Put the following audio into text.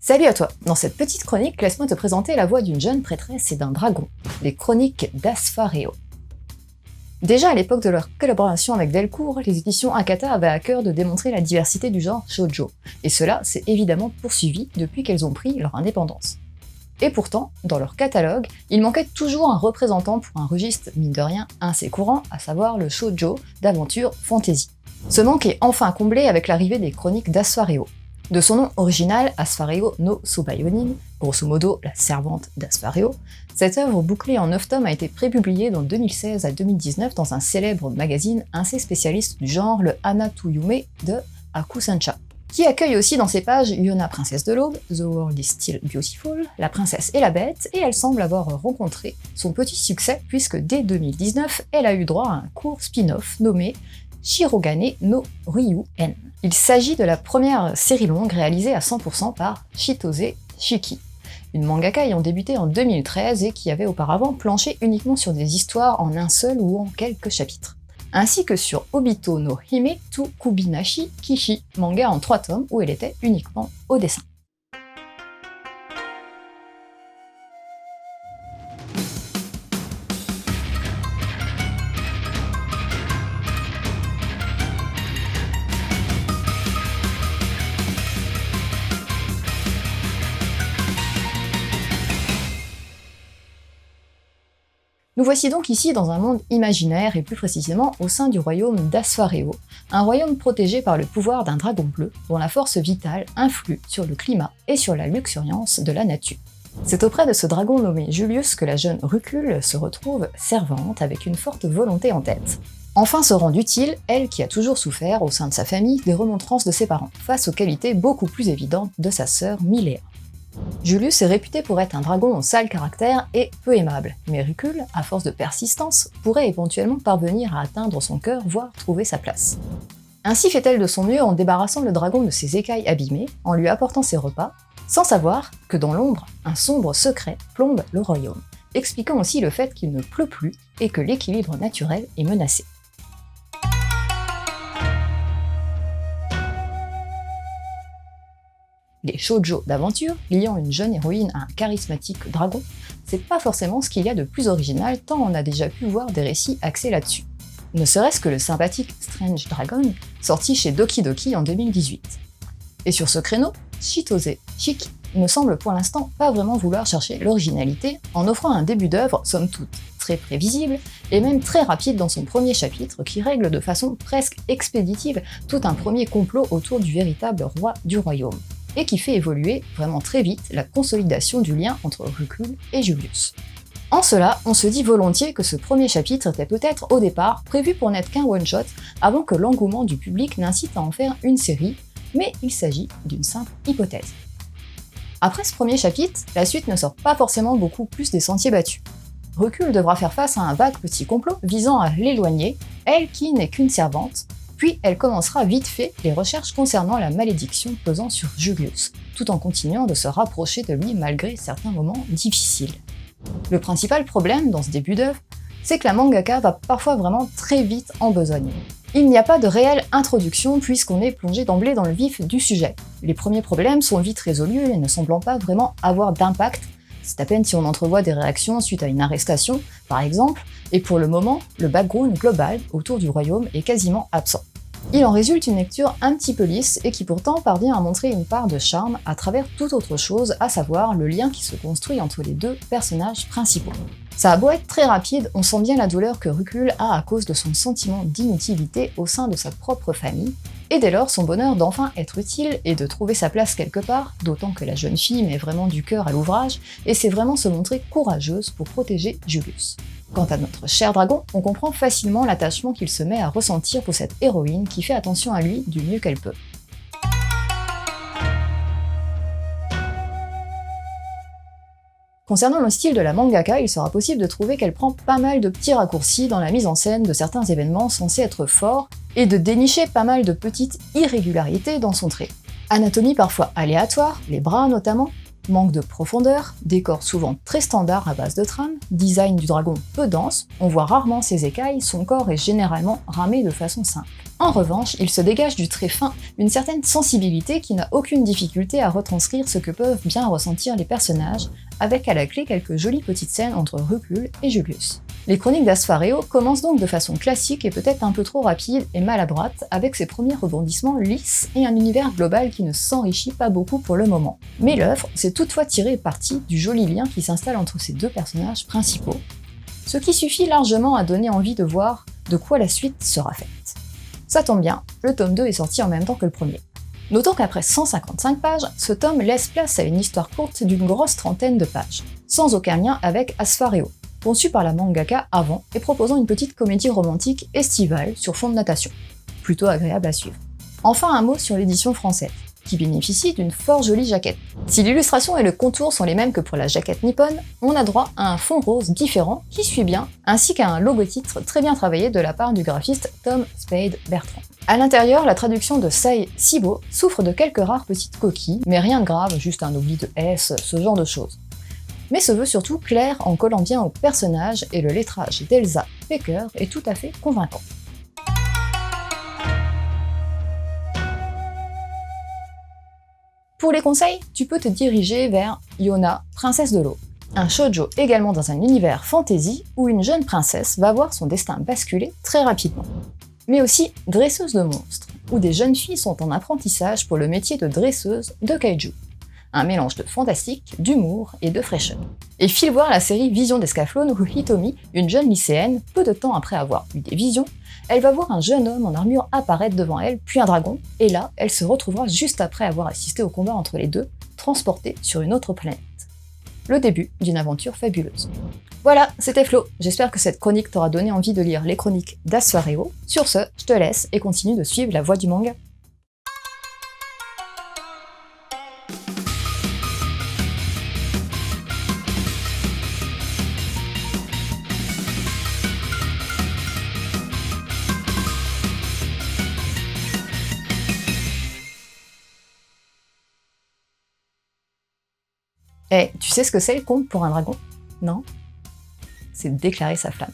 Salut à toi! Dans cette petite chronique, laisse-moi te présenter la voix d'une jeune prêtresse et d'un dragon, les chroniques d'Asfaréo. Déjà à l'époque de leur collaboration avec Delcourt, les éditions Akata avaient à cœur de démontrer la diversité du genre shoujo, et cela s'est évidemment poursuivi depuis qu'elles ont pris leur indépendance. Et pourtant, dans leur catalogue, il manquait toujours un représentant pour un registre mine de rien assez courant, à savoir le shoujo d'aventure fantasy. Ce manque est enfin comblé avec l'arrivée des chroniques d'Asfaréo. De son nom original, Asfaréo no Sobayonin, grosso modo la servante d'Asfaréo, cette œuvre bouclée en 9 tomes a été prépubliée de 2016 à 2019 dans un célèbre magazine assez spécialiste du genre, le Hana to Yume de Akusancha, qui accueille aussi dans ses pages Yona, princesse de l'aube, The World is Still Beautiful, La princesse et la bête, et elle semble avoir rencontré son petit succès puisque dès 2019, elle a eu droit à un court spin-off nommé Shirogane no Ryūen. Il s'agit de la première série longue réalisée à 100% par Chitose Shiki, une mangaka ayant débuté en 2013 et qui avait auparavant planché uniquement sur des histoires en un seul ou en quelques chapitres, ainsi que sur Obito no Hime to Kubinashi Kishi, manga en 3 tomes où elle était uniquement au dessin. Nous voici donc ici dans un monde imaginaire et plus précisément au sein du royaume d'Asfaréo, un royaume protégé par le pouvoir d'un dragon bleu dont la force vitale influe sur le climat et sur la luxuriance de la nature. C'est auprès de ce dragon nommé Julius que la jeune Rucule se retrouve servante avec une forte volonté en tête. Enfin se rend utile, elle qui a toujours souffert au sein de sa famille des remontrances de ses parents, face aux qualités beaucoup plus évidentes de sa sœur Milea. Julius est réputé pour être un dragon au sale caractère et peu aimable, mais Rucule, à force de persistance, pourrait éventuellement parvenir à atteindre son cœur, voire trouver sa place. Ainsi fait-elle de son mieux en débarrassant le dragon de ses écailles abîmées, en lui apportant ses repas, sans savoir que dans l'ombre, un sombre secret plombe le royaume, expliquant aussi le fait qu'il ne pleut plus et que l'équilibre naturel est menacé. Les shoujo d'aventure, liant une jeune héroïne à un charismatique dragon, c'est pas forcément ce qu'il y a de plus original tant on a déjà pu voir des récits axés là-dessus. Ne serait-ce que le sympathique Strange Dragon, sorti chez Doki Doki en 2018. Et sur ce créneau, Chitose Shiki ne semble pour l'instant pas vraiment vouloir chercher l'originalité en offrant un début d'œuvre somme toute très prévisible et même très rapide dans son premier chapitre qui règle de façon presque expéditive tout un premier complot autour du véritable roi du royaume, et qui fait évoluer vraiment très vite la consolidation du lien entre Rucule et Julius. En cela, on se dit volontiers que ce premier chapitre était peut-être au départ prévu pour n'être qu'un one-shot avant que l'engouement du public n'incite à en faire une série, mais il s'agit d'une simple hypothèse. Après ce premier chapitre, la suite ne sort pas forcément beaucoup plus des sentiers battus. Rucule devra faire face à un vague petit complot visant à l'éloigner, elle qui n'est qu'une servante, puis elle commencera vite fait les recherches concernant la malédiction pesant sur Julius, tout en continuant de se rapprocher de lui malgré certains moments difficiles. Le principal problème dans ce début d'œuvre, c'est que la mangaka va parfois vraiment très vite en besogne. Il n'y a pas de réelle introduction puisqu'on est plongé d'emblée dans le vif du sujet. Les premiers problèmes sont vite résolus et ne semblant pas vraiment avoir d'impact. C'est à peine si on entrevoit des réactions suite à une arrestation, par exemple, et pour le moment, le background global autour du royaume est quasiment absent. Il en résulte une lecture un petit peu lisse et qui pourtant parvient à montrer une part de charme à travers toute autre chose, à savoir le lien qui se construit entre les deux personnages principaux. Ça a beau être très rapide, on sent bien la douleur que Rucule a à cause de son sentiment d'inutilité au sein de sa propre famille, et dès lors son bonheur d'enfin être utile et de trouver sa place quelque part, d'autant que la jeune fille met vraiment du cœur à l'ouvrage, et sait vraiment se montrer courageuse pour protéger Julius. Quant à notre cher dragon, on comprend facilement l'attachement qu'il se met à ressentir pour cette héroïne qui fait attention à lui du mieux qu'elle peut. Concernant le style de la mangaka, il sera possible de trouver qu'elle prend pas mal de petits raccourcis dans la mise en scène de certains événements censés être forts et de dénicher pas mal de petites irrégularités dans son trait. Anatomie parfois aléatoire, les bras notamment, Manque de profondeur, décor souvent très standard à base de trame, design du dragon peu dense, on voit rarement ses écailles, son corps est généralement ramé de façon simple. En revanche, il se dégage du trait fin une certaine sensibilité qui n'a aucune difficulté à retranscrire ce que peuvent bien ressentir les personnages, avec à la clé quelques jolies petites scènes entre Rucule et Julius. Les chroniques d'Asfaréo commencent donc de façon classique et peut-être un peu trop rapide et maladroite, avec ses premiers rebondissements lisses et un univers global qui ne s'enrichit pas beaucoup pour le moment. Mais l'œuvre s'est toutefois tirée parti du joli lien qui s'installe entre ces deux personnages principaux, ce qui suffit largement à donner envie de voir de quoi la suite sera faite. Ça tombe bien, le tome 2 est sorti en même temps que le premier. Notons qu'après 155 pages, ce tome laisse place à une histoire courte d'une grosse trentaine de pages, sans aucun lien avec Asfaréo, conçu par la mangaka avant et proposant une petite comédie romantique estivale sur fond de natation. Plutôt agréable à suivre. Enfin un mot sur l'édition française, qui bénéficie d'une fort jolie jaquette. Si l'illustration et le contour sont les mêmes que pour la jaquette nippone, on a droit à un fond rose différent qui suit bien, ainsi qu'à un logotitre très bien travaillé de la part du graphiste Tom Spade Bertrand. À l'intérieur, la traduction de Sei Sibo souffre de quelques rares petites coquilles, mais rien de grave, juste un oubli de S, ce genre de choses. Mais se veut surtout clair en collant bien au personnage et le lettrage d'Elsa Becker est tout à fait convaincant. Pour les conseils, tu peux te diriger vers Yona, princesse de l'eau, un shoujo également dans un univers fantasy où une jeune princesse va voir son destin basculer très rapidement. Mais aussi Dresseuse de monstres, où des jeunes filles sont en apprentissage pour le métier de dresseuse de kaiju. Un mélange de fantastique, d'humour et de fraîcheur. Et file voir la série Vision d'Escaflowne où Hitomi, une jeune lycéenne, peu de temps après avoir eu des visions, elle va voir un jeune homme en armure apparaître devant elle, puis un dragon, et là, elle se retrouvera juste après avoir assisté au combat entre les deux, transportée sur une autre planète. Le début d'une aventure fabuleuse. Voilà, c'était Flo, j'espère que cette chronique t'aura donné envie de lire les chroniques d'Asfaréo. Sur ce, je te laisse et continue de suivre la voie du manga. Eh, tu sais ce que c'est le comte pour un dragon? Non? C'est déclarer sa flamme.